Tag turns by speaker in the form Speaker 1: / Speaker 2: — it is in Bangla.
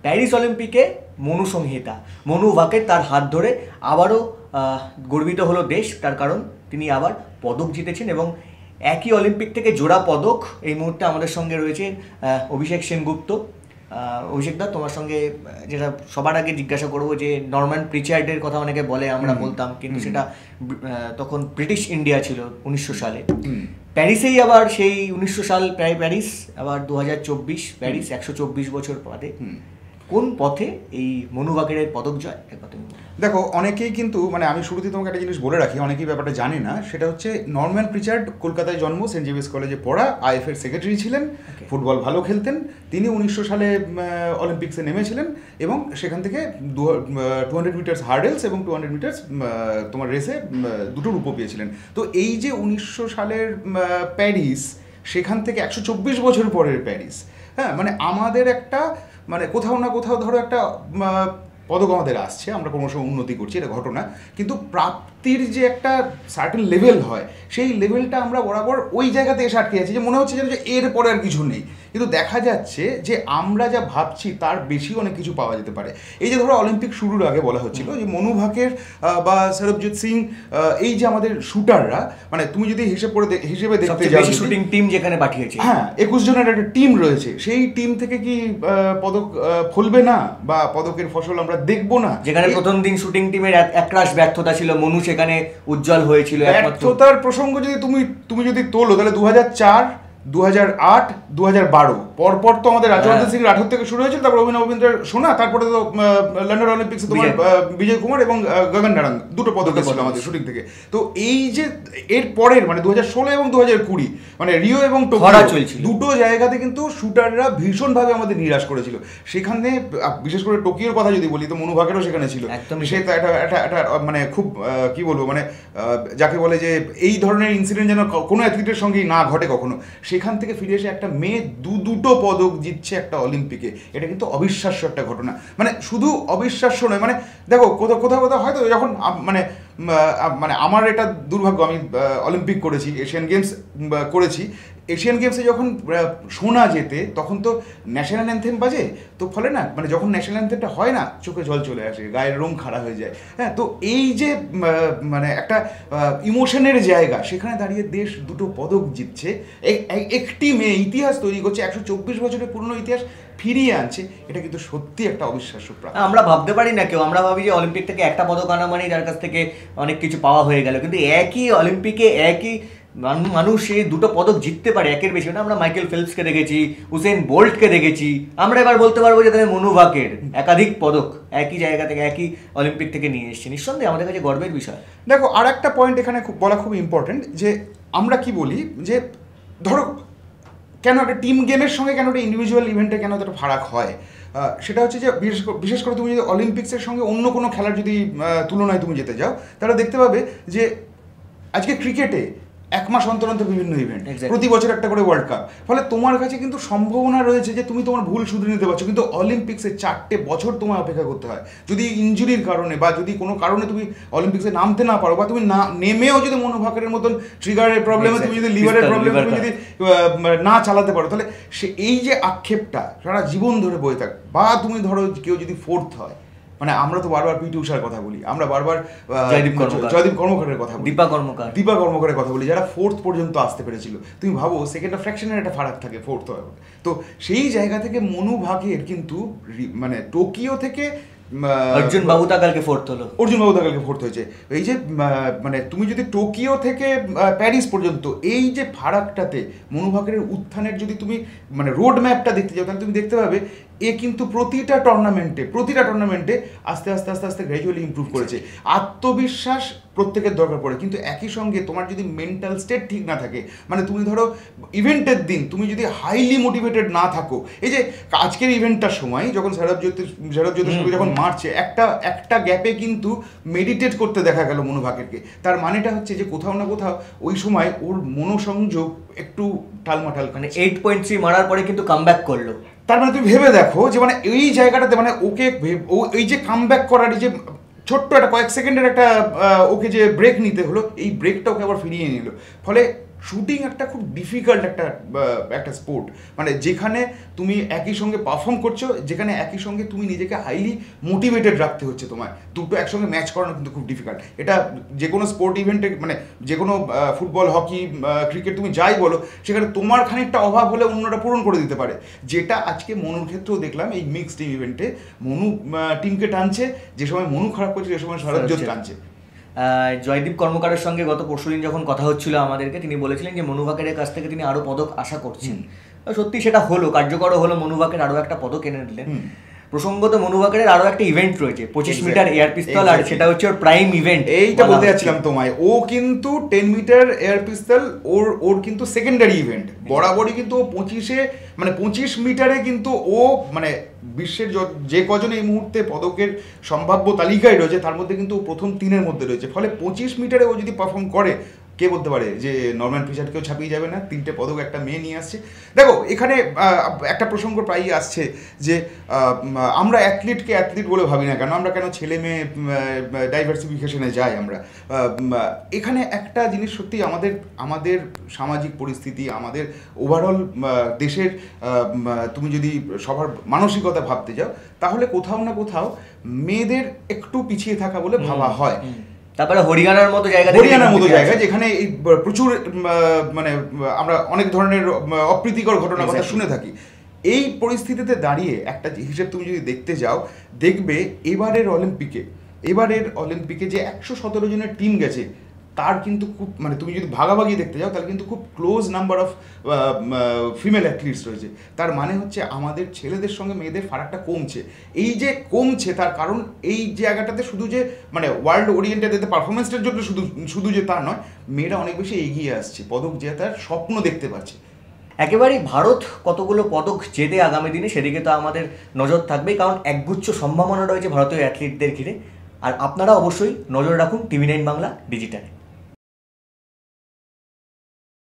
Speaker 1: প্যারিস অলিম্পিকে মনু সংহিতা, মনু ভাকের তার হাত ধরে আবারও গর্বিত হলো দেশ, তার কারণ তিনি আবার পদক জিতেছেন এবং একই অলিম্পিক থেকে জোড়া পদক। এই মুহূর্তে আমাদের সঙ্গে রয়েছে অভিষেক সেনগুপ্ত। অভিষেকদা, তোমার সঙ্গে যেটা সবার আগে জিজ্ঞাসা করবো যে নরম্যান প্রিচার্ডের কথা অনেকে বলে, আমরা বলতাম, কিন্তু সেটা তখন ব্রিটিশ ইন্ডিয়া ছিল 1900 সালে। প্যারিসেই আবার সেই 1900 সাল প্যারিস, আবার 2024 প্যারিস, 124 বছর পরে কোন পথে এই মনু ভাকেরের পদক জয়?
Speaker 2: দেখো, অনেকেই কিন্তু মানে আমি শুরুতে তোমাকে একটা জিনিস বলে রাখি, অনেকেই ব্যাপারটা জানে না। সেটা হচ্ছে নরম্যান প্রিচার্ড কলকাতায় জন্ম, সেন্ট জেভিয়ার্স কলেজে পড়া, আইএফএর সেক্রেটারি ছিলেন, ফুটবল ভালো খেলতেন। তিনি 1900 সালে অলিম্পিক্সে নেমেছিলেন এবং সেখান থেকে 200 মিটার্স হার্ডেলস এবং 200 মিটার্স তোমার রেসে দুটো রূপো পেয়েছিলেন। তো এই যে 1900 সালের প্যারিস, সেখান থেকে 124 বছর পরের প্যারিস, হ্যাঁ, মানে আমাদের একটা মানে কোথাও না কোথাও ধরো একটা পদক আমাদের আসছে, আমরা ক্রমশ উন্নতি করছি, এটা ঘটনা, কিন্তু প্রাপ্তির যে একটা সার্টেন লেভেল হয়, সেই লেভেলটা আমরা বরাবর ওই জায়গাতে এসে আটকে যাচ্ছি, যে মনে হচ্ছে যে এর পরে আর কিছু নেই। কিন্তু দেখা যাচ্ছে যে আমরা যা ভাবছি তার বেশি অনেক কিছু পাওয়া যেতে পারে। এই যে ধরো অলিম্পিক শুরুর আগে বলা হচ্ছিল যে মনু ভাকের বা সরবজিৎ সিং, এই যে আমাদের শুটাররা, মানে তুমি যদি হিসেবে দেখতে যাও,
Speaker 1: শুটিং টিম যেখানে পাঠিয়েছে,
Speaker 2: হ্যাঁ, 21 জনের একটা টিম রয়েছে, সেই টিম থেকে কি পদক ফলবে না বা পদকের ফসল আমরা দেখবো না?
Speaker 1: যেখানে প্রথম দিন শুটিং টিমের একরাশ ব্যর্থতা ছিল, মনু সেখানে উজ্জ্বল হয়েছিল।
Speaker 2: ব্যর্থতার প্রসঙ্গ যদি তুমি যদি তোলো, তাহলে 2004, 2008, 2012 পরপর তো আমাদের রাজবর্ধন সিং রাঠোর থেকে শুরু হয়েছিল, তারপর অভিনব বিন্দ্রের সোনা, তারপরে তো লন্ডন অলিম্পিক্সে তোমার বিজয় কুমার এবং গগন নারাং দুটো পদক ছিল আমাদের শুটিং থেকে। তো এই যে এর পরের মানে 2016 এবং 2020 মানে রিও এবং টোকিও দুটো জায়গাতে কিন্তু শুটাররা ভীষণভাবে আমাদের নিরাশ করেছিল। সেখানে বিশেষ করে টোকিওর কথা যদি বলি, তো মনু ভাকেরও সেখানে ছিল। সে তো একটা মানে খুব কি বলবো, মানে যাকে বলে যে এই ধরনের ইনসিডেন্ট যেন কোনো অ্যাথলিটের সঙ্গেই না ঘটে কখনো। সেখান থেকে ফিরে এসে একটা মেয়ে দুটো পদক জিতছে একটা অলিম্পিকে, এটা কিন্তু অবিশ্বাস্য একটা ঘটনা। মানে শুধু অবিশ্বাস্য নয়, মানে দেখো কোথাও কোথাও কোথাও হয়তো যখন মানে আমার এটা দুর্ভাগ্য, আমি অলিম্পিক করেছি, এশিয়ান গেমস করেছি, এশিয়ান গেমসে যখন সোনা জেতে তখন তো ন্যাশনাল অ্যান্থেম বাজে, তো ফলে না মানে যখন ন্যাশনাল অ্যান্থেমটা হয় না, চোখে জল চলে আসে, গায়ের রং খাড়া হয়ে যায়, হ্যাঁ। তো এই যে মানে একটা ইমোশনের জায়গা, সেখানে দাঁড়িয়ে দেশ দুটো পদক জিতছে, একটি মেয়ে ইতিহাস তৈরি করছে, 124 বছরের পুরনো ইতিহাস ফিরিয়ে আনছে, এটা কিন্তু সত্যি একটা অবিশ্বাস্য প্রাপ্তি।
Speaker 1: আমরা ভাবতে পারি না কেউ, আমরা ভাবি যে অলিম্পিক থেকে একটা পদক আনা মানে যার কাছ থেকে অনেক কিছু পাওয়া হয়ে গেল, কিন্তু একই অলিম্পিকে একই মানুষ এই দুটো পদক জিততে পারে, একের বেশি না। আমরা মাইকেল ফেলপসকে দেখেছি, উসেন বোল্টকে দেখেছি, আমরা এবার বলতে পারবো যে তাদের মনু ভাকের একাধিক পদক একই জায়গা থেকে একই অলিম্পিক থেকে নিয়ে এসেছে, নিঃসন্দেহে আমাদের কাছে গর্বের বিষয়।
Speaker 2: দেখো, আর একটা পয়েন্ট এখানে বলা খুব ইম্পর্টেন্ট, যে আমরা কি বলি যে ধরো কেন একটা টিম গেমের সঙ্গে কেন একটা ইন্ডিভিজুয়াল ইভেন্টে কেন একটা ফারাক হয়, সেটা হচ্ছে যে বিশেষ করে তুমি যদি অলিম্পিক্সের সঙ্গে অন্য কোনো খেলার যদি তুলনায় তুমি যেতে যাও, তাহলে দেখতে পাবে যে আজকে ক্রিকেটে 1 মাস অন্তর অন্তর বিভিন্ন ইভেন্ট, প্রতি বছর একটা করে ওয়ার্ল্ড কাপ, ফলে তোমার কাছে কিন্তু সম্ভাবনা রয়েছে যে তুমি তোমার ভুল শুধরে নিতে পারছো। কিন্তু অলিম্পিক্সে 4টে বছর তোমায় অপেক্ষা করতে হয়, যদি ইনজুরির কারণে বা যদি কোনো কারণে তুমি অলিম্পিক্সে নামতে না পারো, বা তুমি না নেমেও যদি মনু ভাকের মতন ট্রিগারের প্রবলেমে, তুমি যদি লিভারের প্রবলেমে তুমি যদি না চালাতে পারো, তাহলে সে এই যে আক্ষেপটা সারা জীবন ধরে বয়ে থাকে। বা তুমি ধরো কেউ যদি 4th হয়, মানে আমরা তো বারবার পিটি উষার কথা বলি, আমরা বারবার জয়দীপ কর্মকারের কথা বলি, দীপা কর্মকারের কথা বলি, যারা 4th পর্যন্ত আসতে পেরেছিল। তুমি ভাবো সেকেন্ড ফ্র্যাকশনের একটা ফারাক থাকে 4th হয়। তো সেই জায়গা থেকে মনু ভাকের কিন্তু মানে টোকিও থেকে
Speaker 1: অর্জুন বাবু তাকালকে 4th
Speaker 2: হয়েছে। এই যে মানে তুমি যদি টোকিও থেকে প্যারিস পর্যন্ত এই যে ফারাকটাতে মনু ভাকের উত্থানের যদি তুমি মানে রোড ম্যাপটা দেখতে যাও, তাহলে তুমি দেখতে পাবে এ কিন্তু প্রতিটা টুর্নামেন্টে আস্তে আস্তে আস্তে আস্তে গ্র্যাজুয়ালি ইমপ্রুভ করেছে। আত্মবিশ্বাস প্রত্যেকের দরকার পড়ে, কিন্তু একই সঙ্গে তোমার যদি মেন্টাল স্টেট ঠিক না থাকে, মানে তুমি ধরো ইভেন্টের দিন তুমি যদি হাইলি মোটিভেটেড না থাকো, এই যে আজকের ইভেন্টটার সময় যখন সৌরভ সঙ্গে যখন মারছে, একটা গ্যাপে কিন্তু মেডিটেট করতে দেখা গেল মনু ভাকেরকে। তার মানেটা হচ্ছে যে কোথাও না কোথাও ওই সময় ওর মনোসংযোগ একটু টালমাটাল,
Speaker 1: মানে 8.3 মারার পরে কিন্তু কামব্যাক করলো।
Speaker 2: তার মানে তুমি ভেবে দেখো যে মানে এই জায়গাটাতে মানে ওকে এই যে কামব্যাক করার যে ছোট্ট একটা কয়েক সেকেন্ডের একটা ওকে যে ব্রেক নিতে হলো, এই ব্রেকটা ওকে আবার ফিরিয়ে নিল। ফলে শুটিং একটা খুব ডিফিকাল্ট একটা স্পোর্ট, মানে যেখানে তুমি একই সঙ্গে পারফর্ম করছো, যেখানে একই সঙ্গে তুমি নিজেকে হাইলি মোটিভেটেড রাখতে হচ্ছে, তোমায় দুটো একসঙ্গে ম্যাচ করানো কিন্তু খুব ডিফিকাল্ট। এটা যে কোনো স্পোর্ট ইভেন্টে, মানে যে কোনো ফুটবল, হকি, ক্রিকেট তুমি যাই বলো, সেখানে তোমার খানিকটা অভাব হলে অন্যরা পূরণ করে দিতে পারে। যেটা আজকে মনুর ক্ষেত্রেও দেখলাম, এই মিক্সড টিম ইভেন্টে মনু টিমকে টানছে, যে সময় মনু খারাপ করছে সে সময় সরবজিৎ টানছে।
Speaker 1: জয়দীপ কর্মকারের সঙ্গে গত পরশুদিন যখন কথা হচ্ছিল আমাদেরকে, তিনি বলেছিলেন যে মনু ভাকেরের কাছ থেকে তিনি আরও পদক আশা করছেন। সত্যি সেটা হলো, কার্যকরও হলো, মনু ভাকের আরও একটা পদক এনে দিলেন। প্রসঙ্গত মনু ভাকেরের আরও একটা ইভেন্ট রয়েছে 25 মিটার এয়ার পিস্তল, আর সেটা হচ্ছে ওর প্রাইম ইভেন্ট।
Speaker 2: এইটা বলতে যাচ্ছিলাম তোমায়, ও কিন্তু 10 মিটার এয়ার পিস্তল ওর কিন্তু সেকেন্ডারি ইভেন্ট। বরাবরই কিন্তু ও 25 মিটারে কিন্তু ও মানে বিশ্বের যে কজন এই মুহূর্তে পদকের সম্ভাব্য তালিকায় রয়েছে তার মধ্যে কিন্তু প্রথম 3-এর মধ্যে রয়েছে। ফলে 25 মিটারে ও যদি পারফর্ম করে, কে বলতে পারে যে নরম্যান ফিশারকেও ছাপিয়ে যাবে না? 3টে পদক একটা মেয়ে নিয়ে আসছে। দেখো এখানে একটা প্রসঙ্গ প্রায়ই আসছে যে আমরা অ্যাথলিটকে অ্যাথলিট বলে ভাবি না কেন, আমরা কেন ছেলে মেয়ে ডাইভার্সিফিকেশনে যাই আমরা। এখানে একটা জিনিস সত্যি, আমাদের সামাজিক পরিস্থিতি, আমাদের ওভারঅল দেশের, তুমি যদি সবার মানসিকতা ভাবতে যাও, তাহলে কোথাও না কোথাও মেয়েদের একটু পিছিয়ে থাকা বলে ভাবা হয়।
Speaker 1: তারপরে হরিয়ানার মতো
Speaker 2: জায়গায় যেখানে এই প্রচুর মানে আমরা অনেক ধরনের অপ্রীতিকর ঘটনার কথা শুনে থাকি। এই পরিস্থিতিতে দাঁড়িয়ে একটা হিসেব তুমি যদি দেখতে যাও, দেখবে এবারের অলিম্পিকে যে 117 জনের টিম গেছে, তার কিন্তু খুব, মানে তুমি যদি ভাগাভাগি দেখতে যাও তাহলে কিন্তু খুব close number of female athletes রয়েছে। তার মানে হচ্ছে আমাদের ছেলেদের সঙ্গে মেয়েদের ফারাকটা কমছে। এই যে কমছে তার কারণ এই জায়গাটাতে শুধু যে মানে ওয়ার্ল্ড ওরিয়েন্টেড পারফরমেন্সের জন্য শুধু যে তা নয়, মেয়েরা অনেক বেশি এগিয়ে আসছে, পদক জেতার স্বপ্ন দেখতে পাচ্ছে।
Speaker 1: একেবারেই ভারত কতগুলো পদক জেতে আগামী দিনে, সেদিকে তো আমাদের নজর থাকবেই, কারণ একগুচ্ছ সম্ভাবনা রয়েছে ভারতীয় অ্যাথলিটদের ঘিরে। আর আপনারা অবশ্যই নজর রাখুন TV9 বাংলা ডিজিটালে।